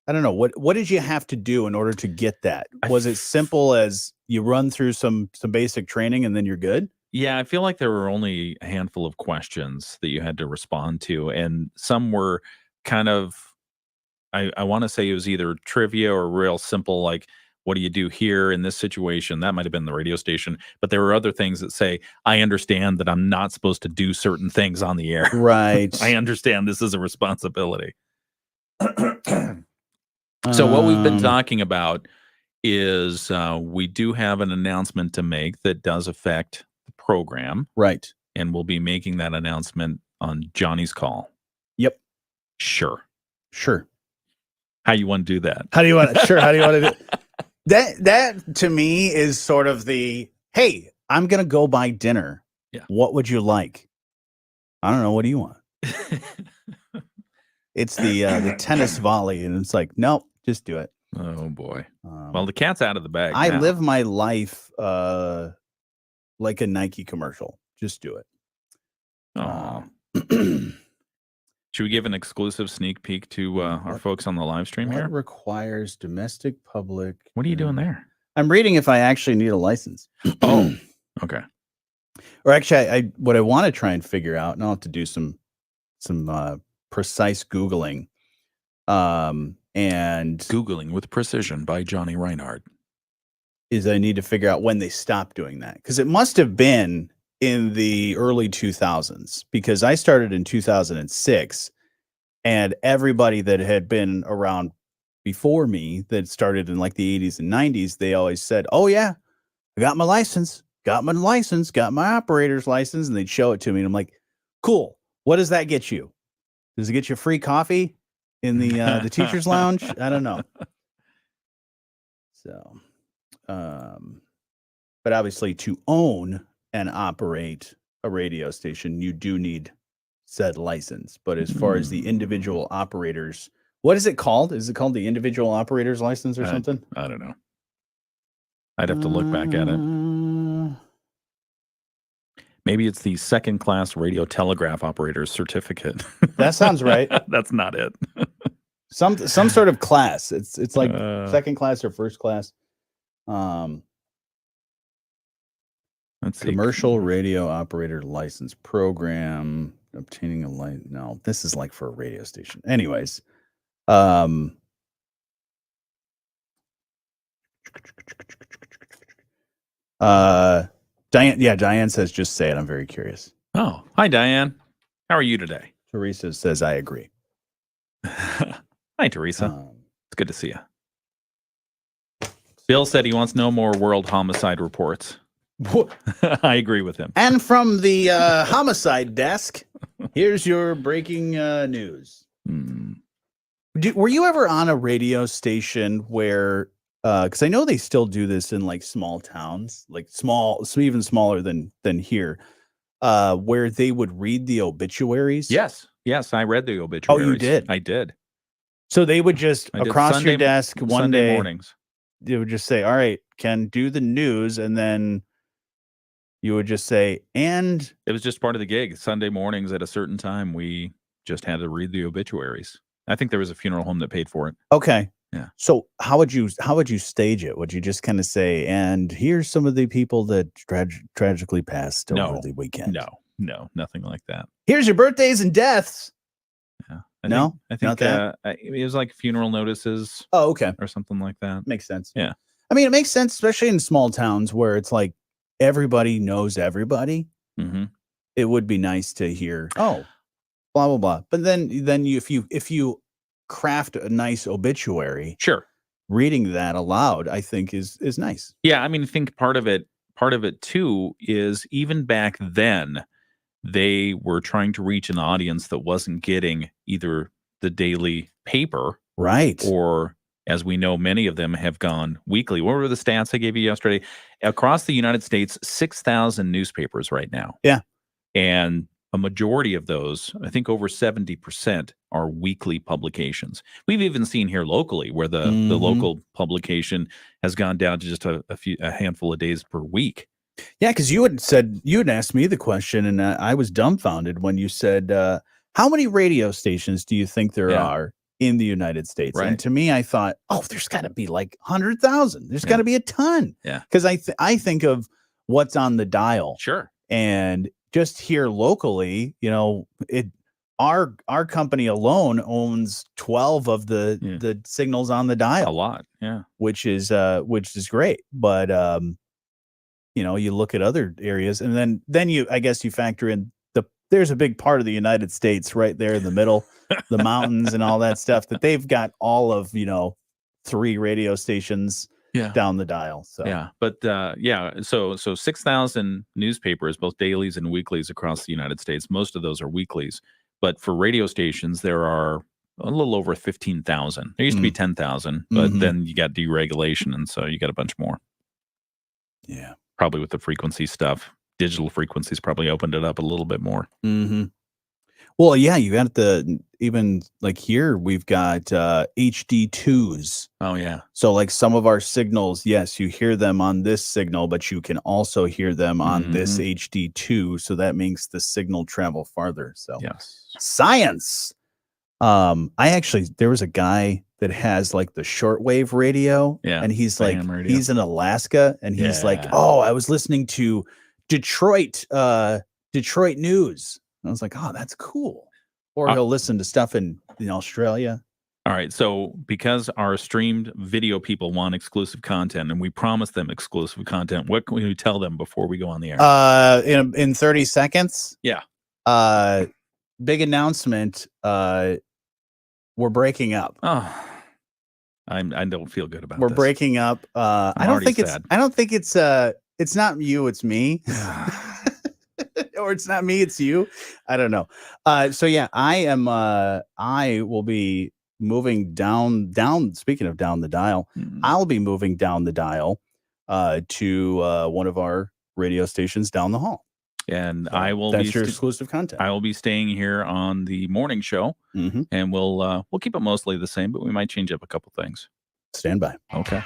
don't know what did you have to do in order to get that? Was it simple as you run through some basic training and then you're good? Yeah, I feel like there were only a handful of questions that you had to respond to, and some were kind of I want to say it was either trivia or real simple, like, what do you do here in this situation? That might have been the radio station, but there were other things that say, I understand that I'm not supposed to do certain things on the air. Right. I understand this is a responsibility. So what we've been talking about is we do have an announcement to make that does affect the program. Right. And we'll be making that announcement on Johnny's call. Yep. Sure. How you want to do that? How do you want to do that to me is sort of the, hey, I'm going to go buy dinner. Yeah. What would you like? I don't know. What do you want? It's the tennis volley. And it's like, nope, just do it. Oh boy. Well, the cat's out of the bag. I now. live my life like a Nike commercial. Just do it. Oh. Should we give an exclusive sneak peek to our folks on the live stream What here? requires domestic public? What are you doing there? I'm reading if I actually need a license. Oh, okay. Or actually, what I want to try and figure out, and I'll have to do some precise Googling. And Googling with precision by Johnny Reinhardt. Is I need to figure out when they stopped doing that, because it must have been in the early 2000s, because I started in 2006, and everybody that had been around before me that started in like the 80s and 90s, they always said, oh yeah, I got my license, got my operator's license, and they'd show it to me, and I'm like, cool, what does that get you? Does it get you free coffee in the teacher's lounge? I don't know. So, but obviously to own and operate a radio station, you do need said license. But as far as the individual operators, what is it called? Is it called the individual operator's license or something? I don't know. I'd have to look back at it. Maybe it's the second class radio telegraph operator's certificate. That sounds right. That's not it. Some sort of class. It's like second class or first class. Let's see. Commercial radio operator license program, obtaining a license. No, this is like for a radio station. Anyways, Diane says, just say it. I'm very curious. Oh, hi, Diane. How are you today? Teresa says, I agree. Hi, Teresa. It's good to see you. Bill said he wants no more world homicide reports. I agree with him. And from the homicide desk, here's your breaking news. Were you ever on a radio station where, because I know they still do this in like small towns, like even smaller than here, where they would read the obituaries? Yes, I read the obituaries. Oh, you did? I did. So they would just across your desk one Sunday day mornings. They would just say, all right, Ken, do the news, and then you would just say, and it was just part of the gig. Sunday mornings at a certain time, we just had to read the obituaries. I think there was a funeral home that paid for it. Okay. Yeah. So how would you stage it? Would you just kind of say, and here's some of the people that tragically passed over the weekend? No, nothing like that. Here's your birthdays and deaths. Yeah. I think it was like funeral notices. Oh, okay. Or something like that. Makes sense. Yeah. I mean, it makes sense, especially in small towns where it's like everybody knows everybody. Mm-hmm. It would be nice to hear, oh, blah, blah, blah. But then if you craft a nice obituary, sure, reading that aloud, I think is nice. Yeah. I mean, I think part of it too is even back then, they were trying to reach an audience that wasn't getting either the daily paper, right, or, as we know, many of them have gone weekly. What were the stats I gave you yesterday? Across the United States, 6,000 newspapers right now. Yeah. And a majority of those, I think over 70%, are weekly publications. We've even seen here locally where the local publication has gone down to just a handful of days per week. Yeah, because you had asked me the question, and I was dumbfounded when you said, how many radio stations do you think there are in the United States? Right. And to me, I thought, oh, there's got to be like 100,000. There's got to be a ton. Yeah. Because I think of what's on the dial. Sure. And just here locally, our company alone owns 12 of the signals on the dial. A lot, yeah. Which is great. But you look at other areas, and then I guess you factor in there's a big part of the United States right there in the middle, the mountains and all that stuff, that they've got all of 3 radio stations down the dial. So yeah, but so 6,000 newspapers, both dailies and weeklies across the United States. Most of those are weeklies, but for radio stations there are a little over 15,000. There used to be 10,000, but then you got deregulation, and so you got a bunch more. Yeah, probably with the frequency stuff. Digital frequencies probably opened it up a little bit more. Mm-hmm. Well, yeah, you got even like here we've got HD2s. Oh yeah. So like some of our signals, yes, you hear them on this signal, but you can also hear them on this HD2. So that makes the signal travel farther. So yes, science. There was a guy that has like the shortwave radio, and he's like, he's in Alaska, and he's like, oh, I was listening to Detroit news. And I was like, oh, that's cool. Or he'll listen to stuff in Australia. All right. So because our streamed video people want exclusive content, and we promise them exclusive content, what can we tell them before we go on the air? In 30 seconds. Yeah. Big announcement. We're breaking up. Oh, I don't feel good about We're this. breaking up. I don't think it's not you, it's me. Or it's not me, it's you. I don't know. So yeah, I will be moving down. Speaking of down the dial, I'll be moving down the dial to one of our radio stations down the hall. And So I will that's your exclusive content. I will be staying here on the morning show, and we'll keep it mostly the same, but we might change up a couple things. Stand by. Okay.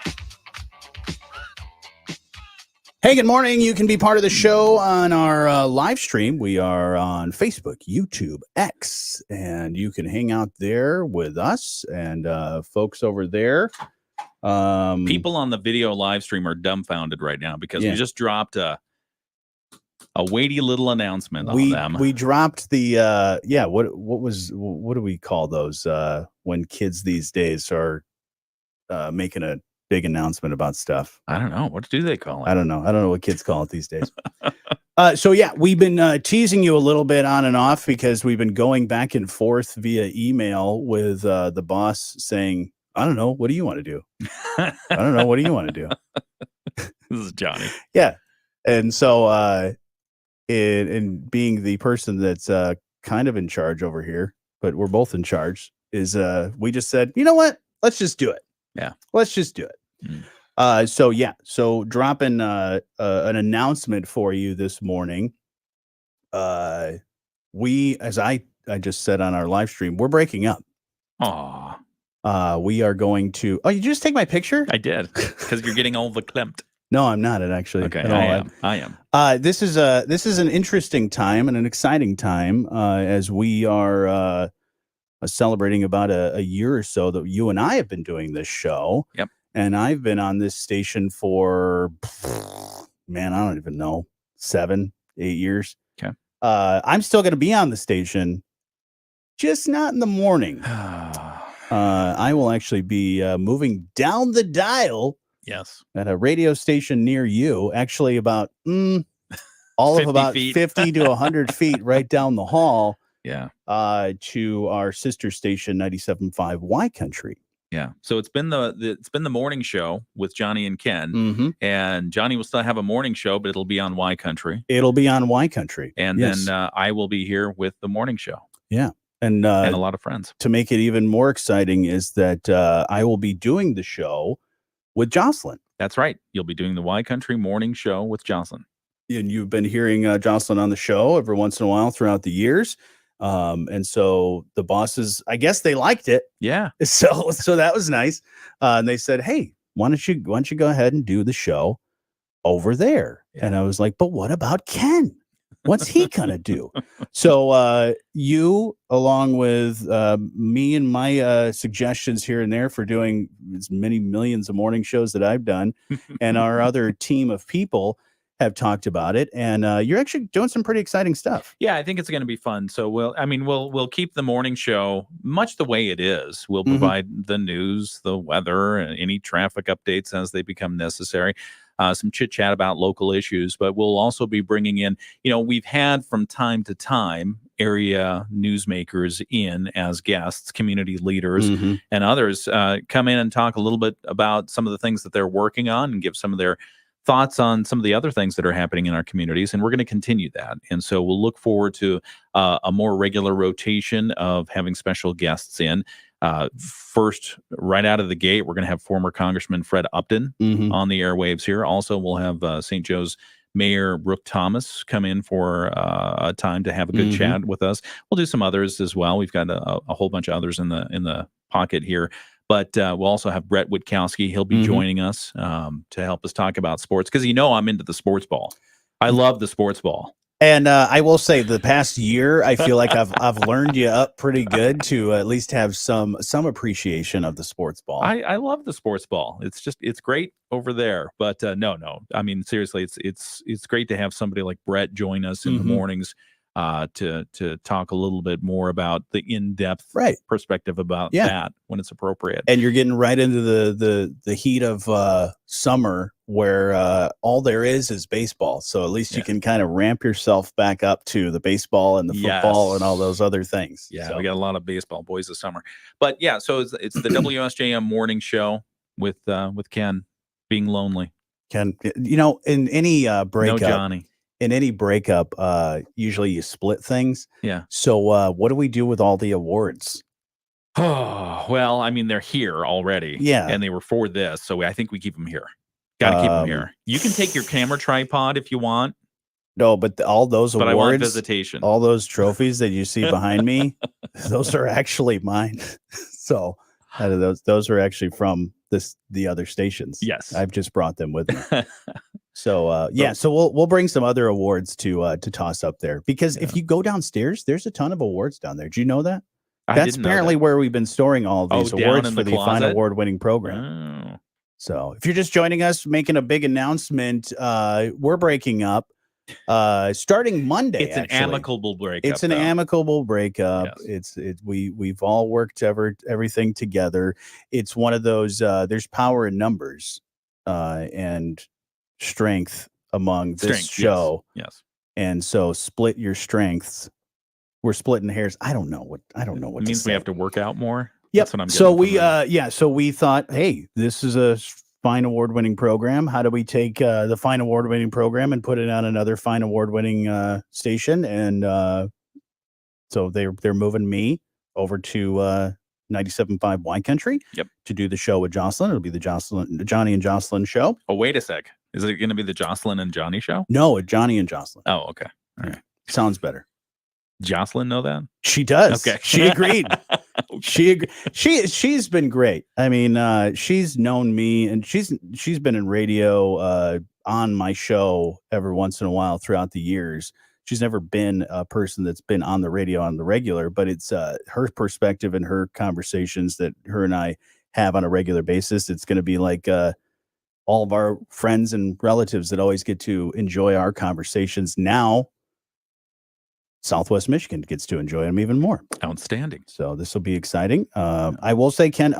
Hey, good morning. You can be part of the show on our live stream. We are on Facebook, YouTube, X, and you can hang out there with us and folks over there. People on the video live stream are dumbfounded right now because we just dropped a weighty little announcement on them. We dropped the what do we call those when kids these days are making a big announcement about stuff? I don't know. What do they call it? I don't know what kids call it these days. So yeah, we've been teasing you a little bit on and off because we've been going back and forth via email with the boss saying, I don't know, what do you want to do? I don't know, what do you want to do? This is Johnny. Yeah. And so in being the person that's kind of in charge over here, but we're both in charge, is we just said, you know what? Let's just do it. Yeah. Let's just do it. So dropping an announcement for you this morning. We, as I just said on our live stream, we're breaking up. Aw. We are going to. Oh, you just take my picture? I did, because you're getting all verklempt. No, I'm not. It actually. Okay, I am. This is an interesting time and an exciting time as we are celebrating about a year or so that you and I have been doing this show. Yep. And I've been on this station for, man, I don't even know, 7-8 years. Okay. I'm still going to be on the station, just not in the morning. I will actually be moving down the dial. Yes. At a radio station near you, actually about all of about 50 to 100 feet right down the hall. Yeah. To our sister station 97.5 Y Country. Yeah. So it's been the morning show with Jonny and Ken, and Johnny will still have a morning show, but it'll be on Y Country. It'll be on Y Country, and then I will be here with the morning show. Yeah, and a lot of friends. To make it even more exciting is that I will be doing the show with Jocelyn. That's right. You'll be doing the Y Country morning show with Jocelyn. And you've been hearing Jocelyn on the show every once in a while throughout the years. And so the bosses, I guess they liked it. Yeah. So that was nice. And they said, hey, why don't you go ahead and do the show over there? Yeah. And I was like, but what about Ken? What's he gonna do? So you, along with me and my suggestions here and there for doing as many millions of morning shows that I've done, and our other team of people have talked about it, and you're actually doing some pretty exciting stuff. Yeah, I think it's going to be fun. So we'll keep the morning show much the way it is. We'll provide the news, the weather, and any traffic updates as they become necessary. Some chit chat about local issues, but we'll also be bringing in, we've had from time to time area newsmakers in as guests, community leaders, and others come in and talk a little bit about some of the things that they're working on and give some of their thoughts on some of the other things that are happening in our communities, and we're going to continue that. And so we'll look forward to a more regular rotation of having special guests in. First, right out of the gate, we're going to have former Congressman Fred Upton on the airwaves here. Also, we'll have St. Joe's Mayor Brooke Thomas come in for a time to have a good chat with us. We'll do some others as well. We've got a whole bunch of others in the pocket here. But we'll also have Brett Witkowski. He'll be joining us to help us talk about sports because I'm into the sports ball. I love the sports ball. And I will say, the past year, I feel like I've learned you up pretty good to at least have some appreciation of the sports ball. I love the sports ball. It's great over there. But no, I mean, seriously, it's great to have somebody like Brett join us in the mornings. To talk a little bit more about the in-depth perspective about that when it's appropriate. And you're getting right into the heat of summer where all there is baseball. So at least you can kind of ramp yourself back up to the baseball and the football and all those other things. Yeah, so we got a lot of baseball boys this summer. But yeah, so it's the WSJM morning show with Ken being lonely. Ken, in any breakup. No Johnny. In any breakup, usually you split things. Yeah. So what do we do with all the awards? Oh, well, I mean, they're here already. Yeah. And they were for this. So I think we keep them here. Got to keep them here. You can take your camera tripod if you want. No, but all those awards. But I want visitation. All those trophies that you see behind me, those are actually mine. So those are actually from the other stations. Yes. I've just brought them with me. So so we'll bring some other awards to toss up there because if you go downstairs, there's a ton of awards down there. Do you know that? That's apparently where we've been storing all of these awards for the Fine Award-winning program. Oh. So if you're just joining us, making a big announcement, we're breaking up starting Monday. It's an amicable breakup. It's an amicable breakup. Yes. We've all worked everything together. It's one of those. There's power in numbers, and strength among this show. Yes. And so split your strengths. We're splitting hairs. I don't know what it means. We have to work out more. Yep. That's what I'm getting so we thought, hey, this is a Fine Award-winning program. How do we take the Fine Award-winning program and put it on another Fine Award-winning station? And so they're moving me over to 97.5 Wine Country to do the show with Jocelyn. It'll be the Johnny and Jocelyn show. Oh, wait a sec. Is it going to be the Jocelyn and Johnny show? No, Johnny and Jocelyn. Oh, okay. All right. Sounds better. Jocelyn know that? She does. Okay. She agreed. Okay. She's been great. I mean, she's known me and she's been in radio on my show every once in a while throughout the years. She's never been a person that's been on the radio on the regular, but it's her perspective and her conversations that her and I have on a regular basis. It's going to be like all of our friends and relatives that always get to enjoy our conversations. Now, Southwest Michigan gets to enjoy them even more. Outstanding. So this will be exciting. I will say, Ken,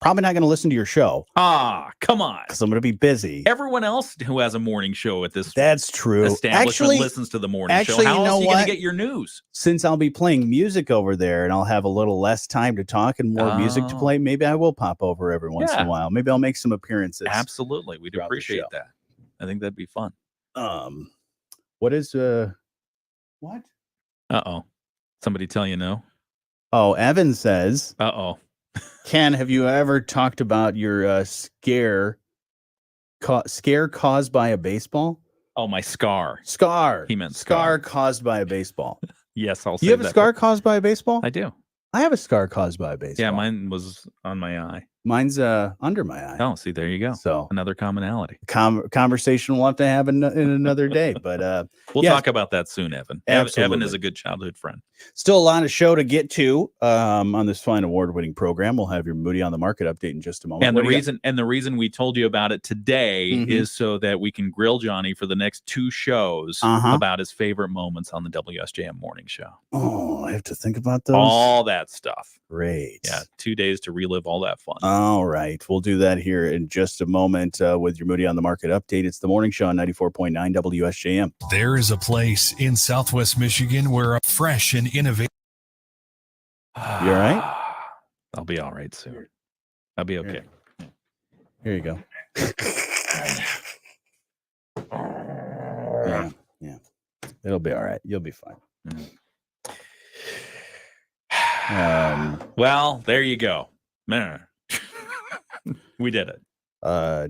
probably not going to listen to your show. Come on. Because I'm going to be busy. Everyone else who has a morning show at this That's true. establishment listens to the morning show. How else are you going to get your news? Since I'll be playing music over there and I'll have a little less time to talk and more music to play, maybe I will pop over every once in a while. Maybe I'll make some appearances. Absolutely. We'd appreciate that. I think that'd be fun. What is what? Uh-oh. Somebody tell you no? Oh, Evan says. Uh-oh. Ken, have you ever talked about your scare caused by a baseball? Oh, my scar. Scar. He meant scar caused by a baseball. Yes, I'll say you have a scar caused by a baseball? I do. I have a scar caused by a baseball. Yeah, mine was on my eye. Mine's under my eye. Oh, see, there you go. So another commonality. Conversation we'll have to have in another day. But we'll talk about that soon, Evan. Absolutely. Evan is a good childhood friend. Still a lot of show to get to on this fine award-winning program. We'll have your Moody on the Market update in just a moment. And the reason we told you about it today is so that we can grill Johnny for the next 2 shows about his favorite moments on the WSJM morning show. Oh, I have to think about those. All that stuff. Great. Yeah, 2 days to relive all that fun. All right. We'll do that here in just a moment with your Moody on the Market update. It's the morning show on 94.9 WSJM. There is a place in Southwest Michigan where a fresh and innovative. You all right? I'll be all right soon. I'll be okay. Here you go. Yeah. It'll be all right. You'll be fine. Well, there you go. We did it.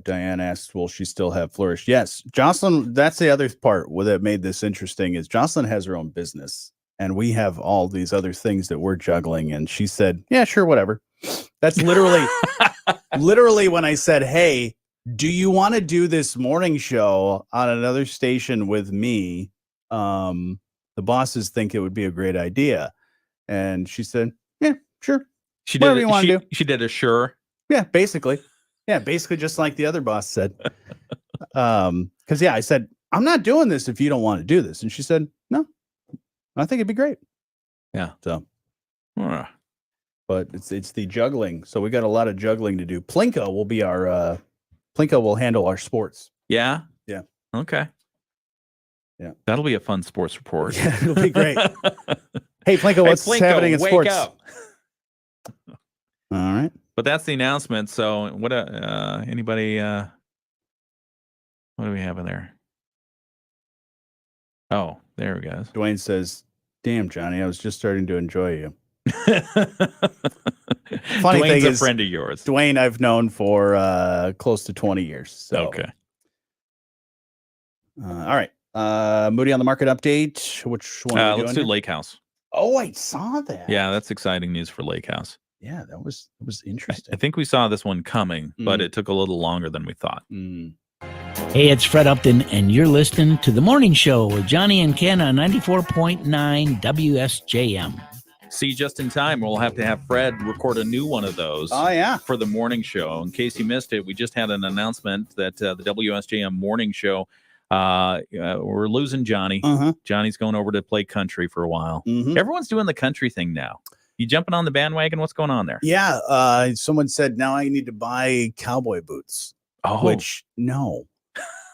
Diane asked, will she still have Flourish? Yes. Jocelyn, that's the other part that made this interesting is Jocelyn has her own business and we have all these other things that we're juggling. And she said, yeah, sure, whatever. That's literally when I said, hey, do you want to do this morning show on another station with me? The bosses think it would be a great idea. And she said, yeah, sure. She Whatever you want to do. She did a sure. Yeah, basically. Yeah, basically just like the other boss said. Because I said, I'm not doing this if you don't want to do this. And she said, no, I think it'd be great. Yeah. So but it's the juggling. So we got a lot of juggling to do. Plinko will be our Plinko will handle our sports. Yeah. Yeah. Okay. Yeah. That'll be a fun sports report. Yeah, it'll be great. Hey, Plinko, what's happening in wake sports? Up. All right. But that's the announcement. So what anybody what do we have in there? Oh, there we go. Dwayne says, damn, Johnny, I was just starting to enjoy you. Funny thing is, a friend of yours. Dwayne I've known for close to 20 years. So. Okay. All right. Moody on the Market update. Which one? Let's do Lake House. Oh, I saw that. Yeah, that's exciting news for Lake House. Yeah, that was interesting. I think we saw this one coming, but it took a little longer than we thought. Hey, it's Fred Upton, and you're listening to The Morning Show with Jonny and Ken on 94.9 WSJM. See, just in time, we'll have to have Fred record a new one of those. Oh, yeah. For the morning show. In case you missed it, we just had an announcement that the WSJM morning show, we're losing Johnny. Johnny's going over to play country for a while. Everyone's doing the country thing now. You jumping on the bandwagon? What's going on there? Yeah. Someone said now I need to buy cowboy boots. Oh. Which, no.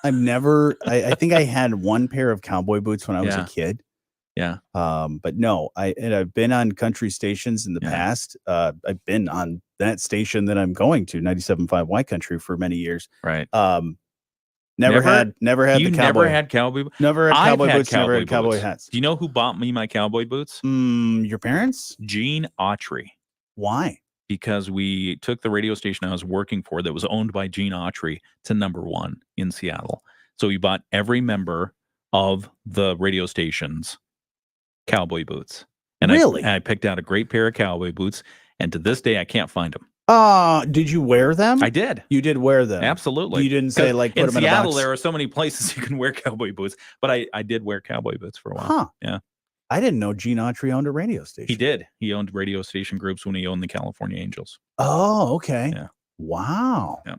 I've never, I think I had one pair of cowboy boots when I was a kid. Yeah. But no, I've been on country stations in the past. I've been on that station that I'm going to, 97.5 Y Country, for many years. Right. Never had the cowboy. Never had cowboy boots? Never had cowboy boots, never had cowboy hats. Do you know who bought me my cowboy boots? Your parents? Gene Autry. Why? Because we took the radio station I was working for that was owned by Gene Autry to #1 in Seattle. So we bought every member of the radio station's cowboy boots. And really? I picked out a great pair of cowboy boots, and to this day I can't find them. Did you wear them? I did. You did wear them? Absolutely. You didn't say like put them in Seattle, a box? there are so many places you can wear cowboy boots, but I did wear cowboy boots for a while. Huh. Yeah. I didn't know Gene Autry owned a radio station. He did. He owned radio station groups when he owned the California Angels. Oh, okay. Yeah. Wow. Yeah.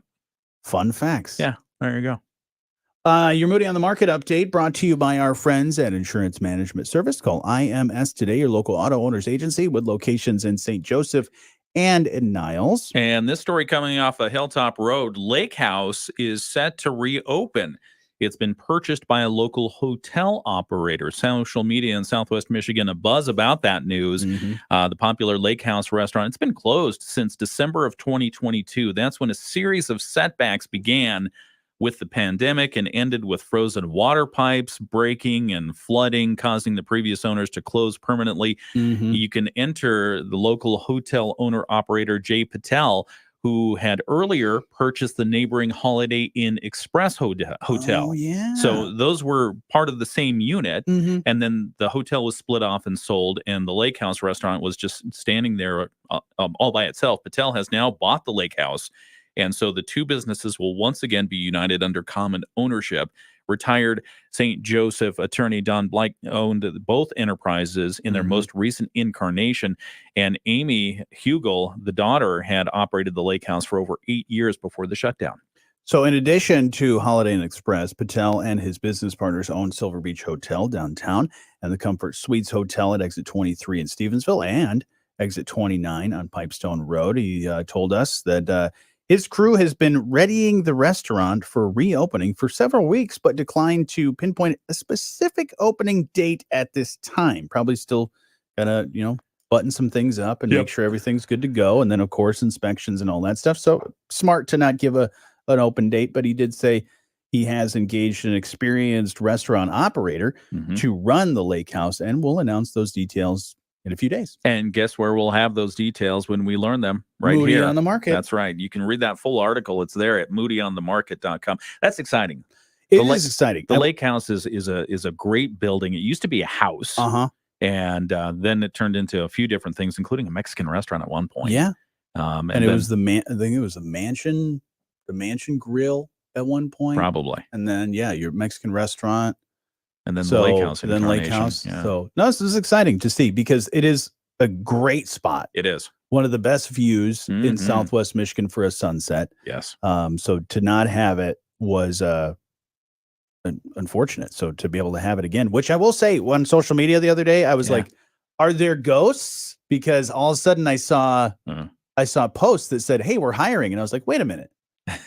Fun facts. Yeah. There you go. Your Moody on the Market update brought to you by our friends at Insurance Management Service. Call IMS today, your local auto owners agency with locations in St. Joseph and in Niles. And this story coming off a Hilltop Road, Lake House is set to reopen. It's been purchased by a local hotel operator. Social media in Southwest Michigan, a buzz about that news. The popular Lake House restaurant, it's been closed since December of 2022. That's when a series of setbacks began with the pandemic and ended with frozen water pipes breaking and flooding, causing the previous owners to close permanently. You can enter the local hotel owner-operator, Jay Patel, who had earlier purchased the neighboring Holiday Inn Express hotel. Oh, yeah. So those were part of the same unit. Mhm. And then the hotel was split off and sold, and the Lake House restaurant was just standing there all by itself. Patel has now bought the Lake House. And so the two businesses will once again be united under common ownership. Retired St. Joseph attorney Don Blake owned both enterprises in their most recent incarnation. And Amy Hugel, the daughter, had operated the Lake House for over 8 years before the shutdown. So in addition to Holiday Inn Express, Patel and his business partners own Silver Beach Hotel downtown and the Comfort Suites Hotel at exit 23 in Stevensville and exit 29 on Pipestone Road. He told us that his crew has been readying the restaurant for reopening for several weeks, but declined to pinpoint a specific opening date at this time. Probably still gonna, button some things up and make sure everything's good to go. And then, of course, inspections and all that stuff. So smart to not give an open date, but he did say he has engaged an experienced restaurant operator to run the Lake House, and we'll announce those details in a few days. And guess where we'll have those details when we learn them? Right Moody here on the Market. That's right. You can read that full article. It's there at moodyonthemarket.com. That's exciting. It is exciting. The Lake House is a great building. It used to be a house. And then it turned into a few different things, including a Mexican restaurant at one point. Yeah. And it was I think it was the mansion grill at one point. Probably. And then, your Mexican restaurant. And then the Lake House. Then Lake House. Yeah. So, no, this is exciting to see because it is a great spot. It is. One of the best views in Southwest Michigan for a sunset. Yes. So to not have it was unfortunate. So to be able to have it again, which I will say on social media the other day, I was like, are there ghosts? Because all of a sudden I saw posts that said, hey, we're hiring. And I was like, wait a minute.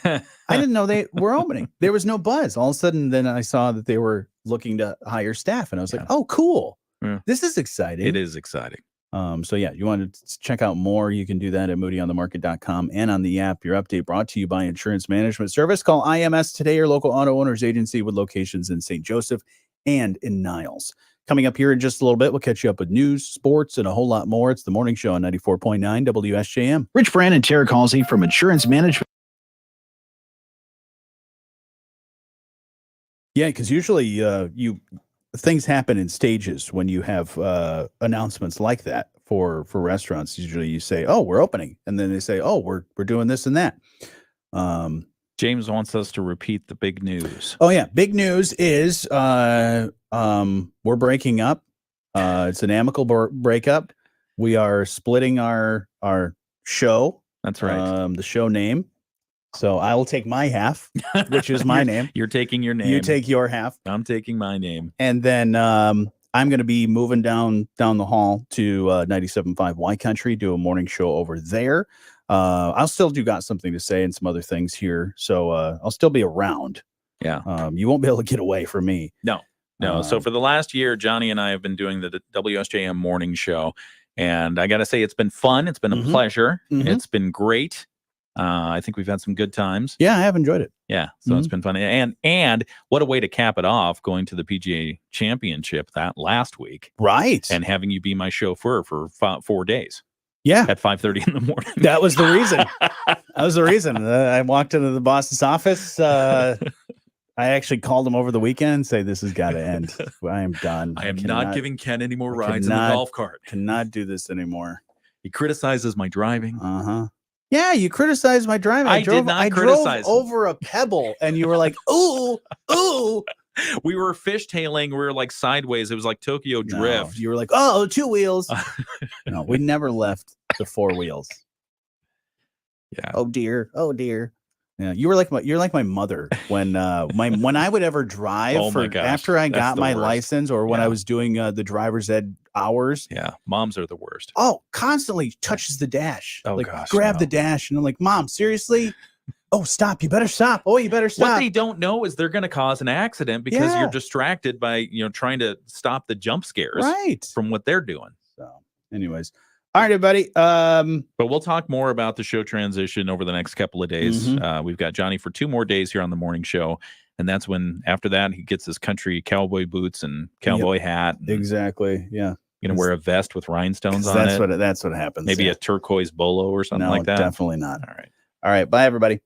I didn't know they were opening. There was no buzz. All of a sudden, then I saw that they were looking to hire staff. And I was like, oh, cool. Yeah. This is exciting. It is exciting. So you want to check out more, you can do that at moodyonthemarket.com and on the app. Your update brought to you by Insurance Management Service. Call IMS today, your local auto owners agency with locations in St. Joseph and in Niles. Coming up here in just a little bit, we'll catch you up with news, sports, and a whole lot more. It's the morning show on 94.9 WSJM. Rich Brand and Tara Halsey from Insurance Management. Yeah, because usually things happen in stages when you have announcements like that for restaurants. Usually you say, oh, we're opening. And then they say, oh, we're doing this and that. James wants us to repeat the big news. Oh, yeah. Big news is we're breaking up. It's an amicable breakup. We are splitting our show. That's right. The show name. So I will take my half, which is my name. You're taking your name. You take your half. I'm taking my name. And then I'm going to be moving down the hall to 97.5 Y Country, do a morning show over there. I'll still got something to say and some other things here. So I'll still be around. Yeah. You won't be able to get away from me. No. So for the last year, Johnny and I have been doing the WSJM morning show. And I got to say, it's been fun. It's been a pleasure. It's been great. I think we've had some good times. Yeah, I have enjoyed it. Yeah, so it's been fun. And what a way to cap it off, going to the PGA Championship that last week. Right. And having you be my chauffeur for 4 days. Yeah. At 5:30 in the morning. That was the reason. I walked into the boss's office. I actually called him over the weekend and say, this has got to end. I am done. I am not giving Ken any more rides in the golf cart. Cannot do this anymore. He criticizes my driving. Yeah, you criticized my driving. I did not criticize. Drove over a pebble, and you were like, "Ooh, ooh." We were fishtailing. We were like sideways. It was like Tokyo Drift. You were like, "Oh, 2 wheels." No, we never left the 4 wheels. Yeah. Oh dear. Oh dear. Yeah, you're like my mother when when I would ever drive after I got my license or when I was doing the driver's ed hours. Yeah, moms are the worst. Oh, constantly touches the dash. Oh, like, gosh, grab the dash, and I'm like, Mom, seriously? Oh, stop! You better stop! Oh, you better stop! What they don't know is they're going to cause an accident because you're distracted by trying to stop the jump scares from what they're doing. So, anyways. All right, everybody. But we'll talk more about the show transition over the next couple of days. We've got Johnny for 2 more days here on the morning show. And that's when, after that, he gets his country cowboy boots and cowboy hat. And exactly. Yeah. Going to wear a vest with rhinestones on it. That's what happens. Maybe a turquoise bolo or something like that. Definitely not. All right. All right. Bye, everybody.